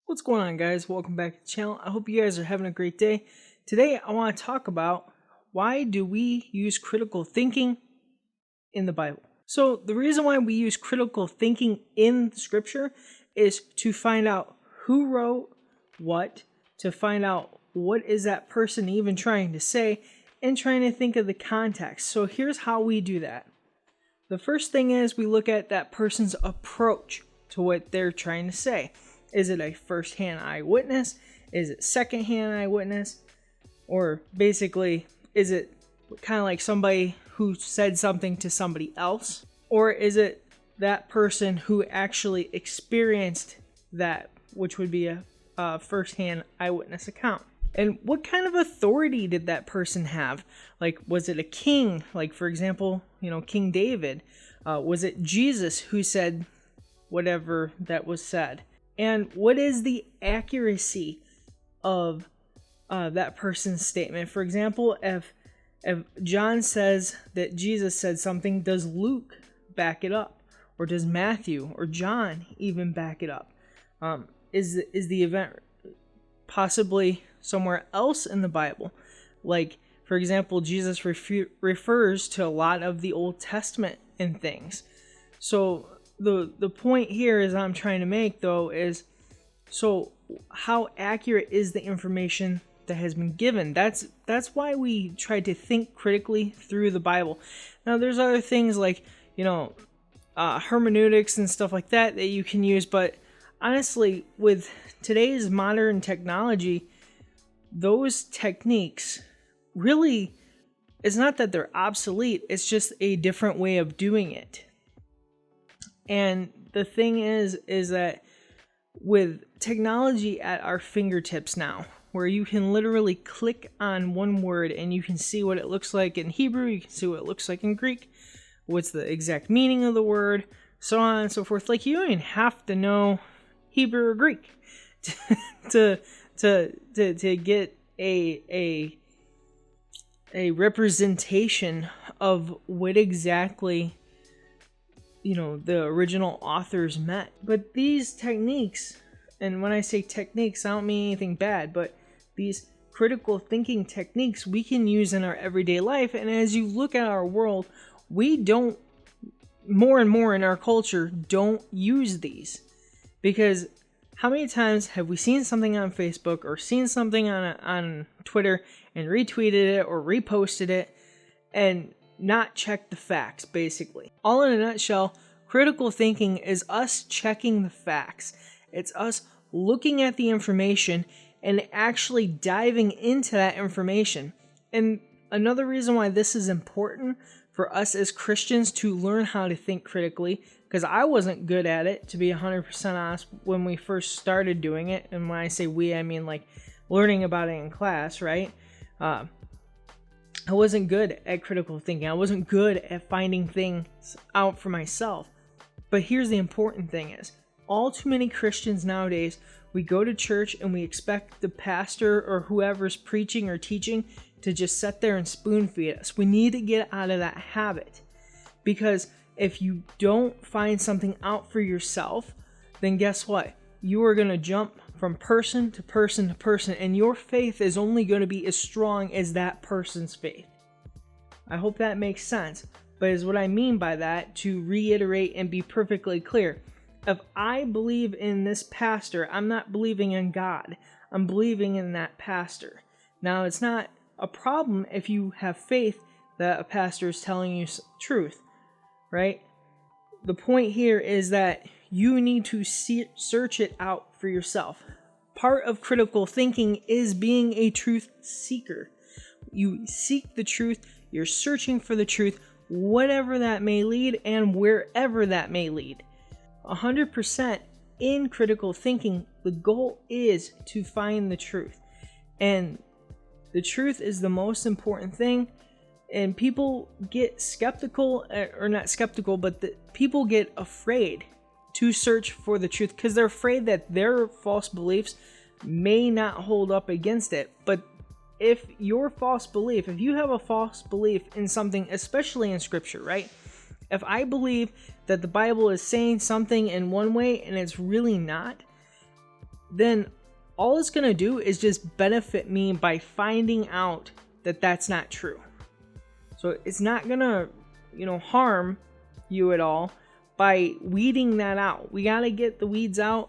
What's going on, guys? Welcome back to the channel. I hope you guys are having a great day. Today I want to talk about why do we use critical thinking in the Bible. So the reason why we use critical thinking in scripture is to find out who wrote what, to find out what is that person even trying to say, and trying to think of the context. So here's how we do that. The first thing is we look at that person's approach to what they're trying to say. Is it a first-hand eyewitness? Is it second-hand eyewitness? Or basically, is it kind of like somebody who said something to somebody else? Or is it that person who actually experienced that, which would be a first-hand eyewitness account? And what kind of authority did that person have? Like, was it a king? Like, for example, King David. Was it Jesus who said whatever that was said? And what is the accuracy of that person's statement? For example, if John says that Jesus said something, does Luke back it up? Or does Matthew or John even back it up? Is the event possibly somewhere else in the Bible? Like, for example, Jesus refers to a lot of the Old Testament and things. So the point here is I'm trying to make, though, is so how accurate is the information that has been given? That's why we try to think critically through the Bible. Now, there's other things like hermeneutics and stuff like that you can use, but honestly, with today's modern technology, those techniques really, it's not that they're obsolete, it's just a different way of doing it. And the thing is that with technology at our fingertips now, where you can literally click on one word and you can see what it looks like in Hebrew, you can see what it looks like in Greek, what's the exact meaning of the word, so on and so forth. Like, you don't even have to know Hebrew or Greek to get a representation of what exactly the original authors meant. But these techniques, and when I say techniques, I don't mean anything bad, but these critical thinking techniques we can use in our everyday life. And as you look at our world, we don't, more and more in our culture, don't use these. Because how many times have we seen something on Facebook or seen something on Twitter and retweeted it or reposted it and not check the facts, basically? All in a nutshell, critical thinking is us checking the facts. It's us looking at the information and actually diving into that information. And another reason why this is important for us as Christians to learn how to think critically, because I wasn't good at it, to be 100% honest, when we first started doing it. And when I say we, I mean like learning about it in class, right? I wasn't good at critical thinking. I wasn't good at finding things out for myself. But here's the important thing is, all too many Christians nowadays, we go to church and we expect the pastor or whoever's preaching or teaching to just sit there and spoon feed us. We need to get out of that habit. Because if you don't find something out for yourself, then guess what? You are going to jump from person to person to person, and your faith is only going to be as strong as that person's faith. I hope that makes sense, but is what I mean by that, to reiterate and be perfectly clear. If I believe in this pastor, I'm not believing in God. I'm believing in that pastor. Now, it's not a problem if you have faith that a pastor is telling you truth, right? The point here is that you need to search it out for yourself. Part of critical thinking is being a truth seeker. You seek the truth, you're searching for the truth, whatever that may lead and wherever that may lead. 100% in critical thinking, the goal is to find the truth. And the truth is the most important thing. And people get skeptical, or not skeptical, but people get afraid to search for the truth because they're afraid that their false beliefs may not hold up against it. But if you have a false belief in something, especially in scripture, right? If I believe that the Bible is saying something in one way and it's really not, then all it's going to do is just benefit me by finding out that that's not true. So it's not going to, harm you at all by weeding that out. We got to get the weeds out